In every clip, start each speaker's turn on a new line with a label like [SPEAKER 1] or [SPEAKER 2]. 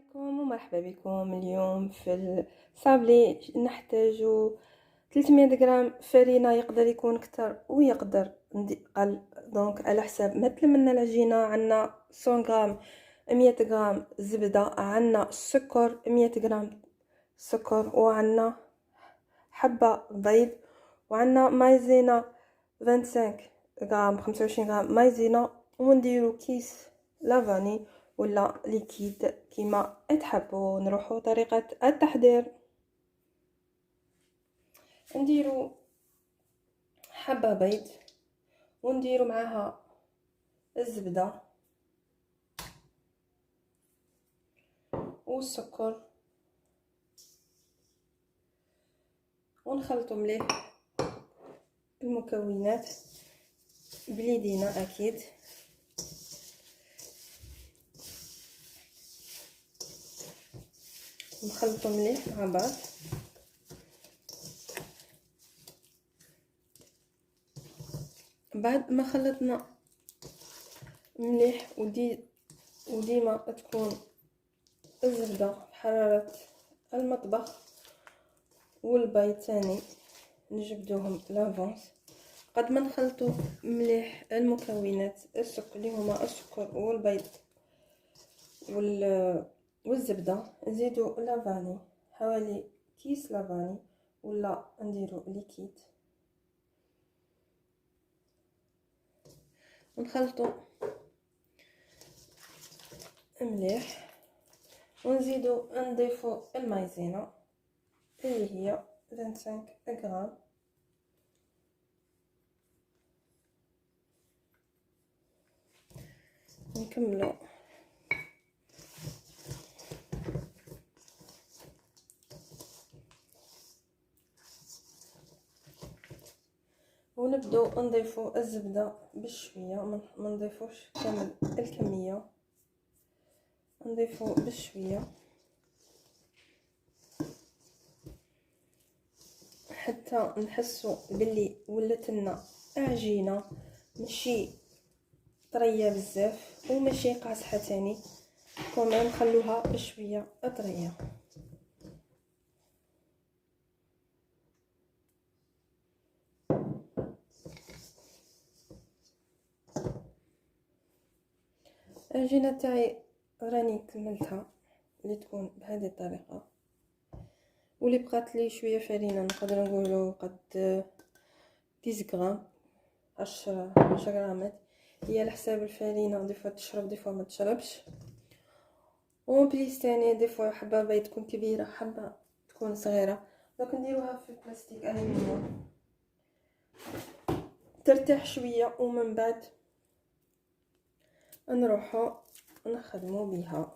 [SPEAKER 1] عليكم ومرحبا بكم. اليوم في الصابلي نحتاج 300 غرام فرينة، يقدر يكون اكثر ويقدر قل، دونك على حساب ما تلمنا العجينه. عندنا 100 غرام 100 غرام زبده، عندنا السكر 100 غرام سكر، وعندنا حبه بيض، وعندنا مايزينا 25 غرام 25 غرام مايزينا، ونديرو كيس لافاني ولا ليكيد كيما تحبوا. نروحوا طريقه التحضير. نديرو حبه بيض ونديرو معاها الزبده والسكر ونخلطوا مليح المكونات بليدينا اكيد. نخلطوا مليح مع بعض. بعد ما خلطنا مليح وديما تكون الزبده بحراره المطبخ والبيض تاني نجبدوهم لافونس. قد ما نخلطوا مليح المكونات السكر اللي هما السكر والبيض والزبده، نزيدو لافاني حوالي كيس لافاني ولا نديرو ليكيد، ونخلطو مليح ونزيدو نضيفو المايزينا اللي هي 25 غرام. نكملو ونبدو نضيفو الزبده بشويه، ما نضيفوش كامل الكميه، نضيفو بشويه حتى نحسو باللي ولات لنا عجينه ماشي طريه بزاف وماشي قاصحه تاني، كمان نخلوها بشويه طريه. العجينه تاعي راني كملتها اللي تكون بهذه الطريقه، واللي بقات لي شويه فرينه نقدر نقولوا قد 10 غرام 10 غرامات، هي على حساب الفرينه، دي فوا تشرب دي فوا ما تشربش. وبليس تاني دي فوا حبه بيض تكون كبيره حبه تكون صغيره، دونك نديروها في البلاستيك الومنيوم ترتاح شويه، ومن بعد نروحو نخدمو بها.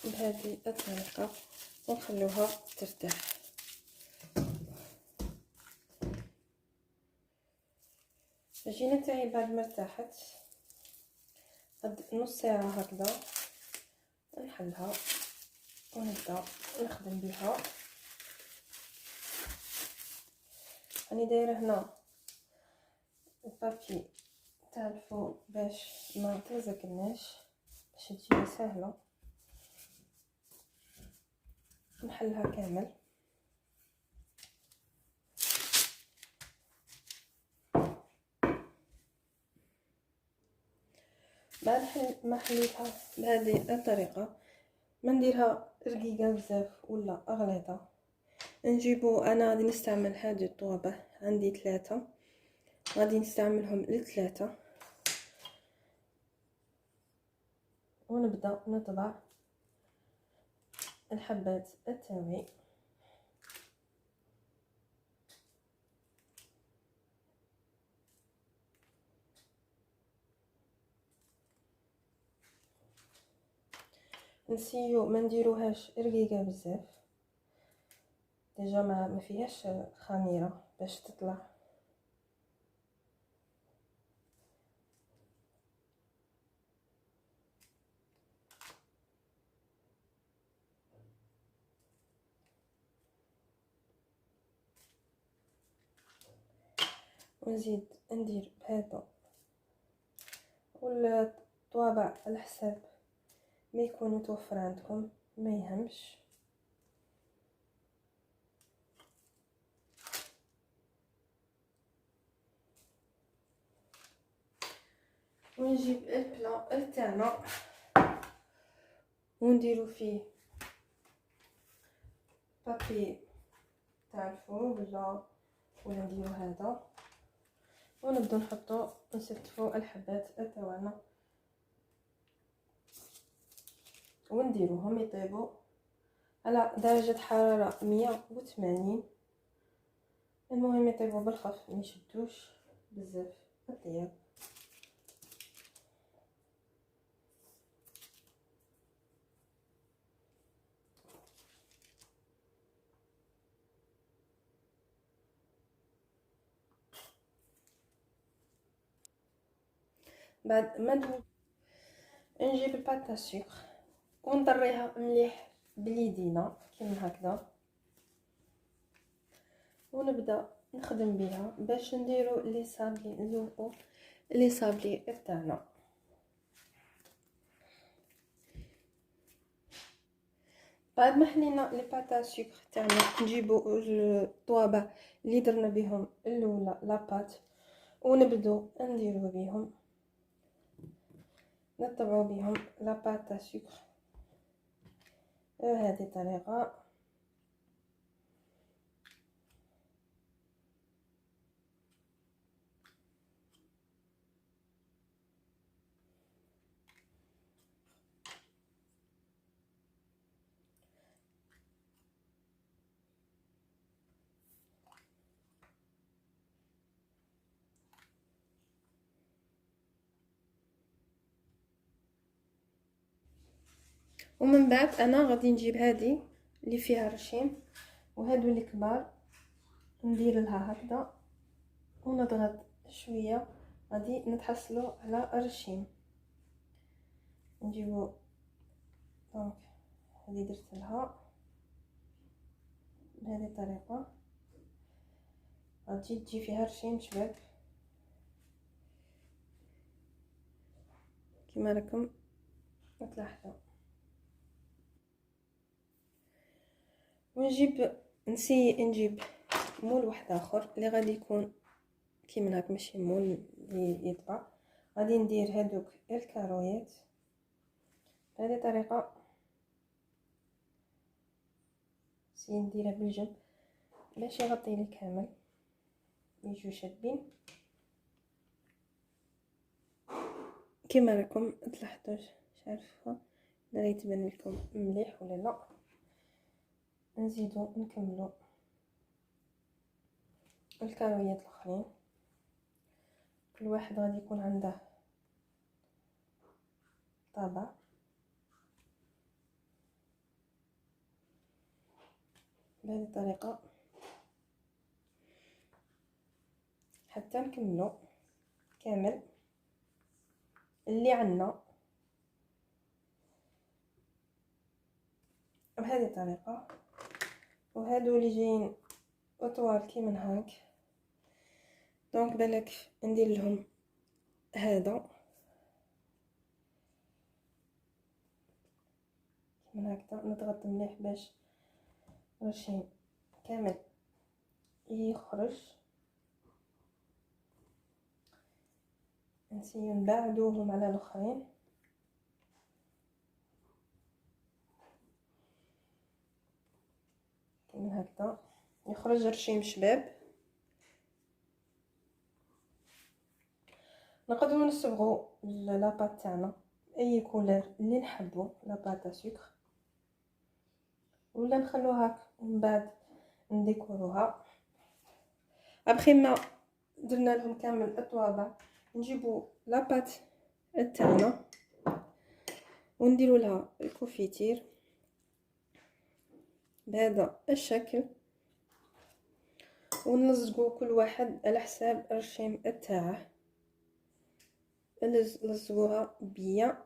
[SPEAKER 1] بهذه الطريقه ونخلوها ترتاح. العجينه تاعي بعد ما ارتاحت قد نص ساعه هكذا نحلها ونبدا نخدم بها. راني دايره هنا البابي تاع الفوق باش ما تلزقناش، باش تجي سهله. نحلها كامل. بعد ما حليتها بهذه الطريقه ما نديرها رقيقه بزاف ولا غليظه. نجيبو، انا غادي نستعمل هذه الطوبه، عندي 3 غادي نستعملهم ل3، ونبدا نطبع الحبات التاوي. نسيو ما نديروهاش رقيقه بزاف، ديجا ما فيهاش خميره باش تطلع. ونزيد ندير بهذا، والطوابع على حساب ما يكون متوفر عندكم ما يهمش. ونجيب البلا تاعنا ونديرو فيه بابي تاع الفور ولا نديرو هذا، ونبدو نحطو نستفو الحبات تاعنا ونديروهم يطيبوا على درجة حرارة 180. المهم يطيبوا بالخف ما يشدوش بزاف الطياب. بعد ما نجيب الباط تاع السكر ونطريها مليح بليدينا كيما هكذا، ونبدا نخدم بها باش نديرو لي صابلي، نذوقو لي صابلي تاعنا. بعد ما حلينا لي باط تاع السكر تاعنا نجيبو الطوابع اللي درنا بهم الاولى لاباط ونبدو نديرو بهم، نطبعو بهم لاباط تاع السكر بهذه الطريقه. ومن بعد انا غادي نجيب هذه اللي فيها رشيم وهادو اللي كبار، ندير لها هكذا ونضغط شويه، غادي نتحصلوا على الرشيم. نجيبو دونك هذه درت لها بهذه الطريقه، غادي تجي فيها رشيم شباب كما راكم تلاحظوا. ونجيب نجيب مول واحد اخر اللي غادي يكون كيما هكا، ماشي مول اللي يطبع. غادي ندير هذوك الكارويات بهذه الطريقه، نديرها بالجنب باش يغطي لي كامل يجوا شادين كيما راكم تلاحظوا. مش عارفه اذا يتبان لكم مليح ولا لا. نزيدو نكملو الكارويات الاخرين، كل واحد غادي يكون عنده طابع بهذه الطريقه حتى نكملو كامل اللي عندنا بهذه الطريقه. وهادو اللي جايين اطوال كيما هاك، دونك بالك ندير لهم هذا كيما هكذا، نضغط مليح باش الرشيم كامل يخرج. نسيو نبعدوهم على الاخرين كيما هكذا يخرج رشيم شباب. نقدروا نصبغوا لاباط تاعنا اي كولور اللي نحبوا، لاباط سكر، ولا نخلوها هكا ومن بعد نديكوروها. ابخي ما درنا لهم كامل الطوابع نجيبوا لاباط تاعنا ونديروا لها الكوفيتير بهذا الشكل، ونلصقوا كل واحد على حساب الرشيم تاعه. لصقوها بيان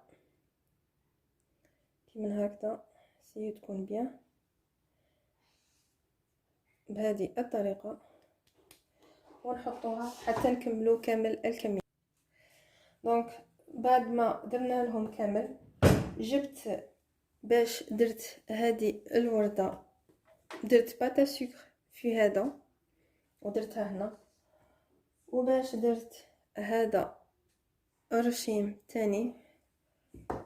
[SPEAKER 1] كيما هكذا، سيو تكون بيان بهذه الطريقه. ونحطوها حتى نكملو كامل الكمية. دونك بعد ما درنا لهم كامل، جبت باش درت هذه الوردة، درت باتا سكر في هذا ودرتها هنا، وباش درت هذا رشيم تاني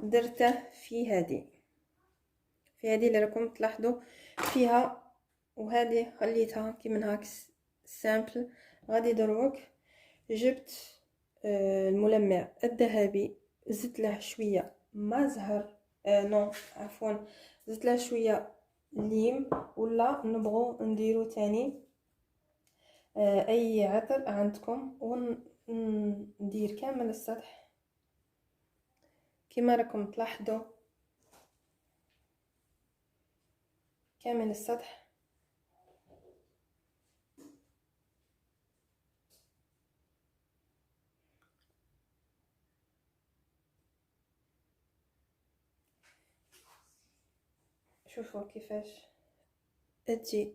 [SPEAKER 1] درته في هذه اللي راكم تلاحظوا فيها، وهذه خليتها كيما هاك سامبل. غادي دروك جبت الملمع الذهبي، زدت له شويه ما زهر نو عفوا زدت له شويه ليم، ولا نبغوا نديرو تاني اي عطر عندكم، وندير كامل السطح كما راكم تلاحظوا كامل السطح. شوفوا كيفاش تجي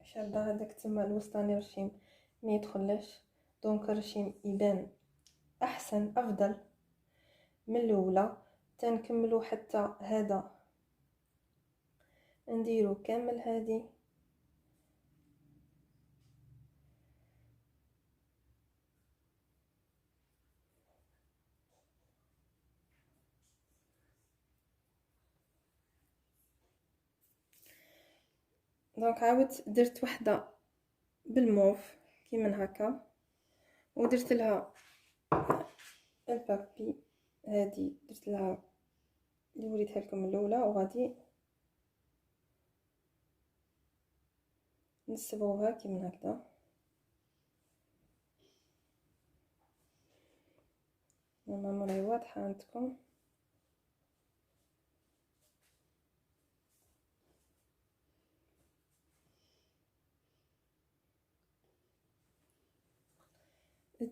[SPEAKER 1] شابه. هذاك تما الوسطاني رشيم ما يدخلش، دونك الرشيم يبان احسن افضل من الاولى. تنكملوا حتى هذا نديرو كامل هذه دونك عاودت درت وحده بالموف كيما هكا، ودرت لها البابي هذه درت لها اللي وريتها لكم الاولى، وغادي نصبغوها كيما هكذا. نورمالمون راهي واضحه عندكم.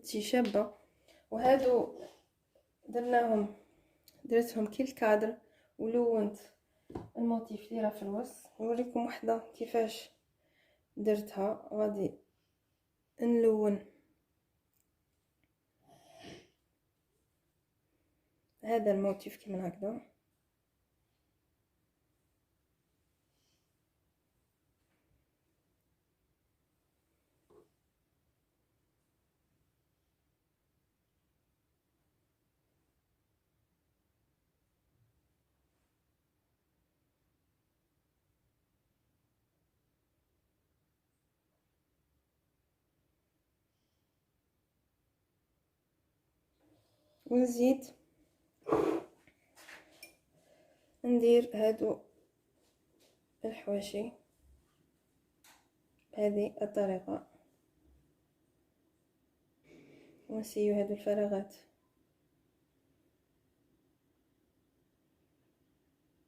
[SPEAKER 1] تجي شابه. وهادو درتهم كي الكادر، ولونت الموتيف اللي راه في الوسط. نوريكم وحده كيفاش درتها. غادي نلون هذا الموتيف كيما هكذا، ونزيد ندير هادو الحواشي بهذه الطريقه، ونسيو هادو الفراغات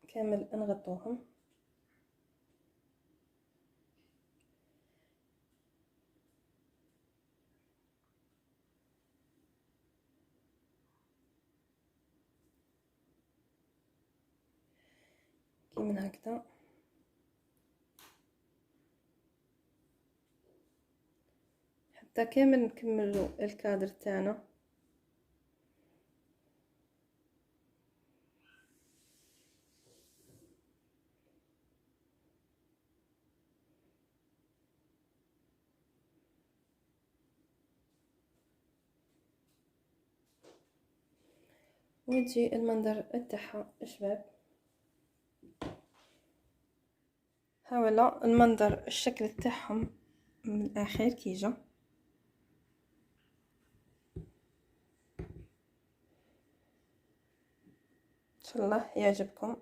[SPEAKER 1] كامل نغطوهم. كيما هكذا. حتى كامل نكملوا الكادر تاعنا. ويجي المنظر تاعها شباب. هاولا المنظر الشكل تاعهم من الاخير كي جا. ان شاء الله يعجبكم.